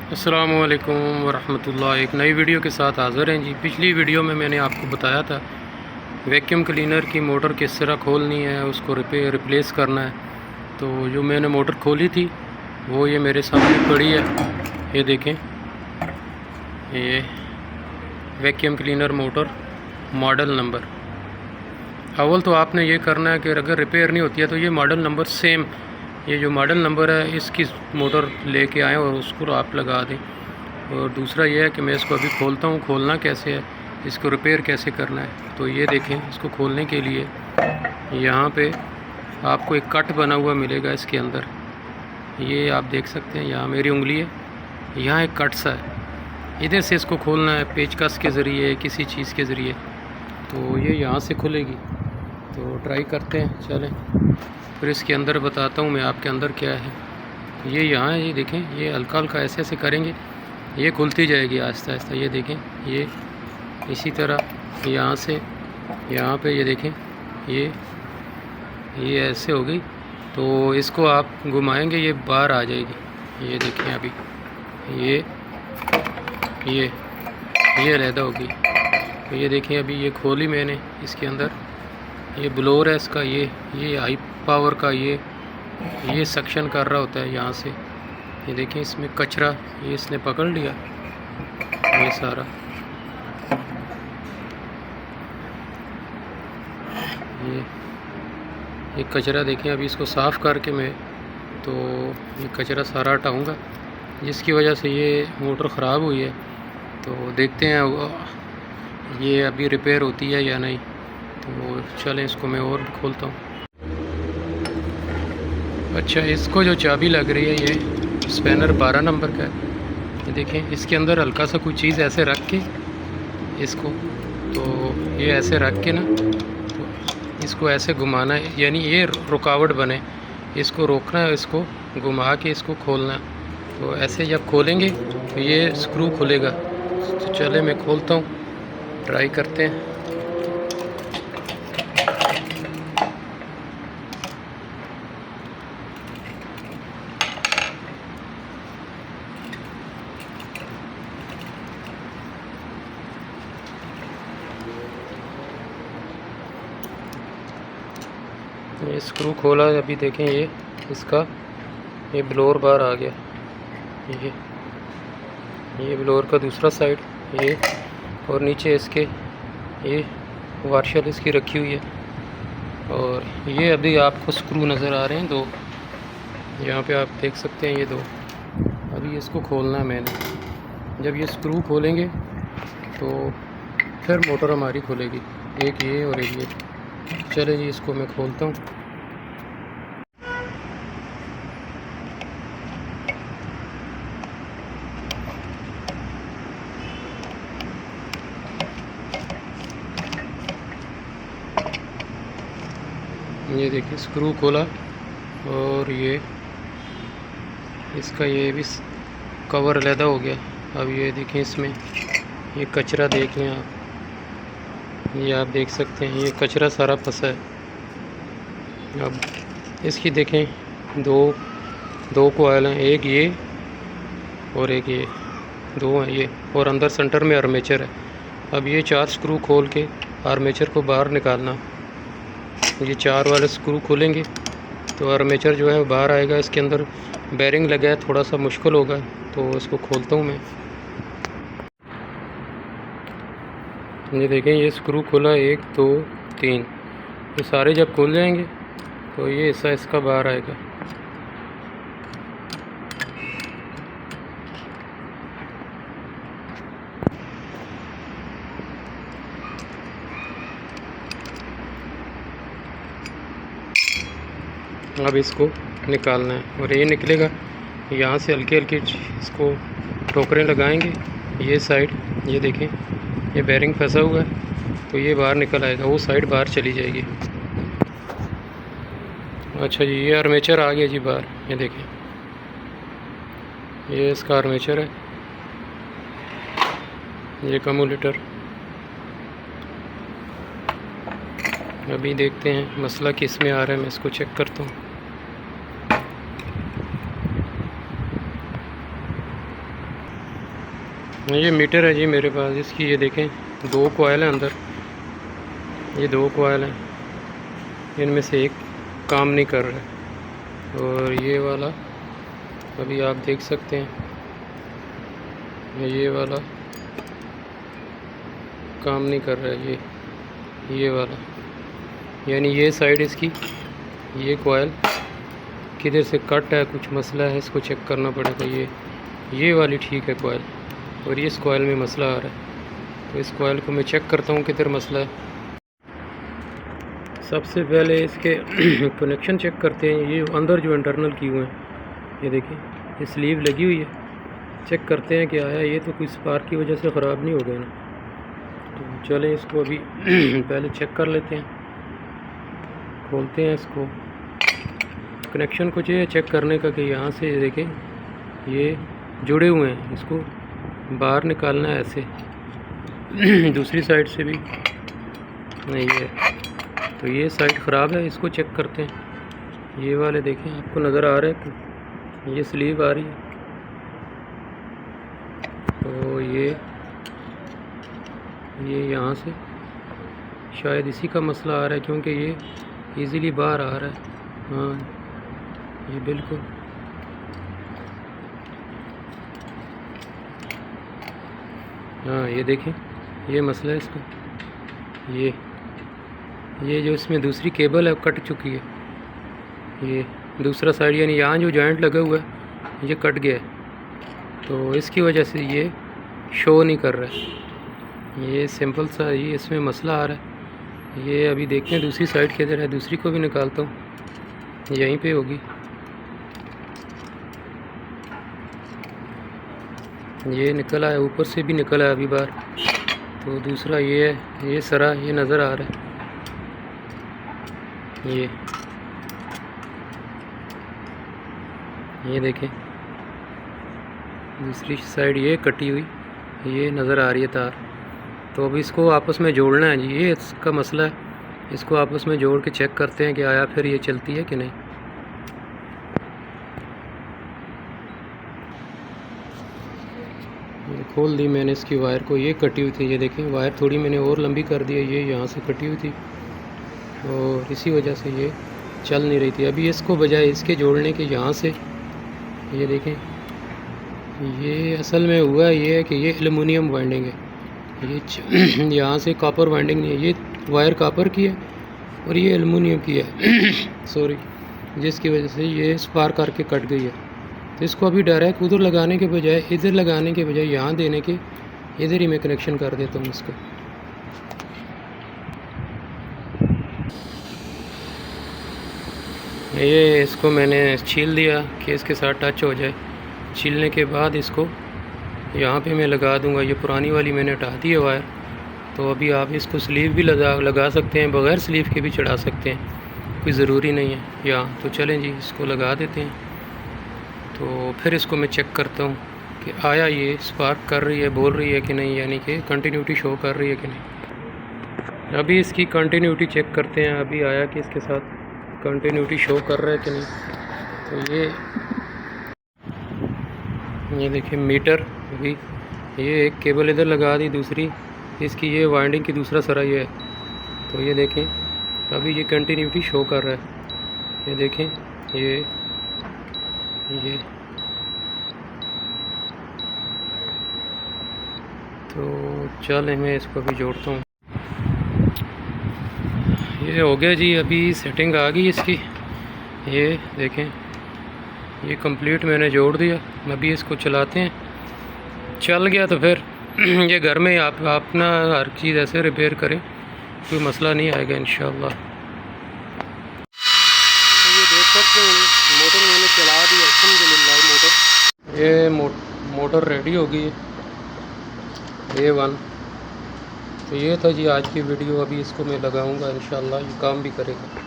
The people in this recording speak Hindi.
अस्सलामुअलैकुम वरहमतुल्लाह। एक नई वीडियो के साथ हाज़िर हैं जी। पिछली वीडियो में मैंने आपको बताया था वैक्यूम क्लीनर की मोटर किस तरह खोलनी है, उसको रिप्लेस करना है। तो जो मैंने मोटर खोली थी वो ये मेरे सामने पड़ी है। ये देखें, ये vacuum cleaner motor model number. अव्वल तो आपने ये करना है कि अगर रिपेयर नहीं होती है तो ये मॉडल नंबर सेम, ये जो मॉडल नंबर है इसकी मोटर लेके आएँ और उसको आप लगा दें। और दूसरा ये है कि मैं इसको अभी खोलता हूँ, खोलना कैसे है, इसको रिपेयर कैसे करना है। तो ये देखें, इसको खोलने के लिए यहाँ पे आपको एक कट बना हुआ मिलेगा इसके अंदर। ये आप देख सकते हैं, यहाँ मेरी उंगली है, यहाँ एक कट सा है। इधर से इसको खोलना है पेचकस के ज़रिए, किसी चीज़ के ज़रिए। तो ये यहाँ से खुलेगी। तो ट्राई करते हैं, चलें। फिर इसके अंदर बताता हूँ मैं आपके अंदर क्या है। ये यहाँ है, ये देखें, ये हल्का हल्का ऐसे ऐसे करेंगे ये खुलती जाएगी आहिस्ता आहिस्ता। ये देखें, ये इसी तरह यहाँ से यहाँ पे ये देखें, ये ऐसे हो गई। तो इसको आप घुमाएंगे ये बाहर आ जाएगी। ये देखें, अभी ये अलहदा होगी। तो ये देखें, अभी ये खोली मैंने, इसके अंदर ये ब्लोअर है इसका, ये हाई पावर का ये सक्शन कर रहा होता है यहाँ से। ये देखें, इसमें कचरा ये इसने पकड़ लिया, ये सारा ये कचरा देखें। अभी इसको साफ़ करके मैं तो ये कचरा सारा हटाऊँगा, जिसकी वजह से ये मोटर ख़राब हुई है। तो देखते हैं ये अभी रिपेयर होती है या नहीं। तो चलें, इसको मैं और खोलता हूँ। अच्छा, इसको जो चाबी लग रही है ये स्पैनर 12 नंबर का है। ये देखें, इसके अंदर हल्का सा कोई चीज़ ऐसे रख के इसको, तो ये ऐसे रख के ना, तो इसको ऐसे घुमाना है, यानी ये रुकावट बने, इसको रोकना है, इसको घुमा के इसको खोलना है। तो ऐसे जब खोलेंगे तो ये स्क्रू खुलेगा। तो चले मैं खोलता हूँ, ट्राई करते हैं। ये स्क्रू खोला, अभी देखें, ये इसका ये ब्लोअर बाहर आ गया। ये ब्लोअर का दूसरा साइड ये, और नीचे इसके ये वार्शल इसकी रखी हुई है। और ये अभी आपको स्क्रू नज़र आ रहे हैं दो, यहाँ पे आप देख सकते हैं ये दो। अभी इसको खोलना है मैंने। जब ये स्क्रू खोलेंगे तो फिर मोटर हमारी खुलेगी, एक ये और एक ये। चले जी, इसको मैं खोलता हूँ। ये देखिए, स्क्रू खोला और ये इसका ये भी कवर अलहदा हो गया। अब ये देखें, इसमें ये कचरा देख लें आप, ये आप देख सकते हैं ये कचरा सारा फंसा है। अब इसकी देखें, दो कोयल हैं, एक ये और एक ये, दो हैं ये, और अंदर सेंटर में आर्मेचर है। अब ये 4 स्क्रू खोल के आर्मेचर को बाहर निकालना। ये 4 वाले स्क्रू खोलेंगे तो आर्मेचर जो है बाहर आएगा। इसके अंदर बेरिंग लगा है, थोड़ा सा मुश्किल होगा, तो इसको खोलता हूँ मैं। ये देखें, ये स्क्रू खोला, 1 2 3। ये सारे जब खुल जाएंगे तो ये हिस्सा इसका बाहर आएगा। अब इसको निकालना है और ये निकलेगा। यहाँ से हल्की हल्की इसको ठोकरें लगाएंगे। ये साइड ये देखें, ये बेरिंग फंसा हुआ है, तो ये बाहर निकल आएगा, वो साइड बाहर चली जाएगी। अच्छा जी, ये आर्मेचर आ गया जी बाहर। ये देखें, ये इसका आर्मेचर है, ये कम्यूटेटर। अभी देखते हैं मसला किस में आ रहा है, मैं इसको चेक करता हूँ। ये मीटर है जी मेरे पास, इसकी ये देखें 2 कॉयल हैं अंदर, ये 2 कॉयल हैं, इनमें से एक काम नहीं कर रहा है। और ये वाला अभी आप देख सकते हैं, ये वाला काम नहीं कर रहा है, ये वाला, यानी ये साइड इसकी, ये कॉयल किधर से कट है, कुछ मसला है, इसको चेक करना पड़ेगा। ये वाली ठीक है कॉयल, और ये इस कॉयल में मसला आ रहा है, तो इस कॉयल को मैं चेक करता हूँ किधर मसला है। सबसे पहले इसके कनेक्शन चेक करते हैं। ये अंदर जो इंटरनल किए हुए हैं, ये देखिए ये स्लीव लगी हुई है, चेक करते हैं कि आया ये तो कोई स्पार्क की वजह से ख़राब नहीं हो गया ना। तो चलें इसको अभी पहले चेक कर लेते हैं, खोलते हैं इसको। कनेक्शन कुछ ये चेक करने का कि यहाँ से देखें ये जुड़े हुए हैं, इसको बाहर निकालना है ऐसे दूसरी साइड से भी नहीं है, तो ये साइड ख़राब है, इसको चेक करते हैं। ये वाले देखें, आपको नज़र आ रहा है कि ये स्लीव आ रही है, तो ये यहाँ से शायद इसी का मसला आ रहा है, क्योंकि ये इजीली बाहर आ रहा है। हाँ ये बिल्कुल, हाँ ये देखें ये मसला है इसका। ये जो इसमें दूसरी केबल है कट चुकी है, ये दूसरा साइड, यानी यहाँ जो जॉइंट लगा हुआ है ये कट गया है, तो इसकी वजह से ये शो नहीं कर रहा है। ये सिंपल सा ये इसमें मसला आ रहा है। ये अभी देखते हैं दूसरी साइड किधर है, दूसरी को भी निकालता हूँ, यहीं पे होगी। ये निकला है, ऊपर से भी निकला है अभी बाहर, तो दूसरा ये है, ये सरा ये नज़र आ रहा है, ये देखें दूसरी साइड ये कटी हुई, ये नज़र आ रही है तार। तो अब इसको आपस में जोड़ना है जी, ये इसका मसला है। इसको आपस में जोड़ के चेक करते हैं कि आया फिर ये चलती है कि नहीं। ये खोल दी मैंने इसकी वायर को, ये कटी हुई थी, ये देखें वायर थोड़ी मैंने और लंबी कर दी है, ये यहाँ से कटी हुई थी और इसी वजह से ये चल नहीं रही थी। अभी इसको बजाय इसके जोड़ने के यहाँ से ये देखें, ये असल में हुआ ये है कि ये एलुमिनियम वाइंडिंग है, ये यहाँ से कॉपर वाइंडिंग नहीं है, ये वायर कॉपर की है और ये एलुमिनियम की है सॉरी, जिसकी वजह से ये स्पार्क करके कट गई है। तो इसको अभी डायरेक्ट उधर लगाने के बजाय, इधर लगाने के बजाय यहाँ देने के, इधर ही मैं कनेक्शन कर देता हूँ इसको। ये इसको मैंने छील दिया कि इसके साथ टच हो जाए। छीलने के बाद इसको यहाँ पे मैं लगा दूँगा। ये पुरानी वाली मैंने हटा दी है वायर, तो अभी आप इसको स्लीव भी लगा सकते हैं, बग़ैर स्लीव के भी चढ़ा सकते हैं, कोई ज़रूरी नहीं है यहाँ। तो चलें जी इसको लगा देते हैं। तो फिर इसको मैं चेक करता हूँ कि आया ये स्पार्क कर रही है, बोल रही है कि नहीं, यानी कि कंटिन्यूटी शो कर रही है कि नहीं। अभी इसकी कंटिन्यूटी चेक करते हैं, अभी आया कि इसके साथ कंटिन्यूटी शो कर रहा है कि नहीं। तो ये देखिए मीटर, अभी ये एक केबल इधर लगा दी, दूसरी इसकी ये वाइंडिंग की दूसरा सरा ये है। तो ये देखें अभी ये कंटिन्यूटी शो कर रहा है, ये देखें ये तो चल मैं इसको अभी जोड़ता हूँ। ये हो गया जी, अभी सेटिंग आ गई इसकी, ये देखें ये कंप्लीट मैंने जोड़ दिया। अभी इसको चलाते हैं, चल गया तो फिर ये घर में आप अपना हर चीज़ ऐसे रिपेयर करें, कोई मसला नहीं आएगा इंशाल्लाह। तो ये देख सकते हैं मोटर मैंने चला दी अल्हम्दुलिल्लाह। ये मोटर रेडी हो गई है A1। तो ये था जी आज की वीडियो। अभी इसको मैं लगाऊंगा इंशाल्लाह, ये काम भी करेगा।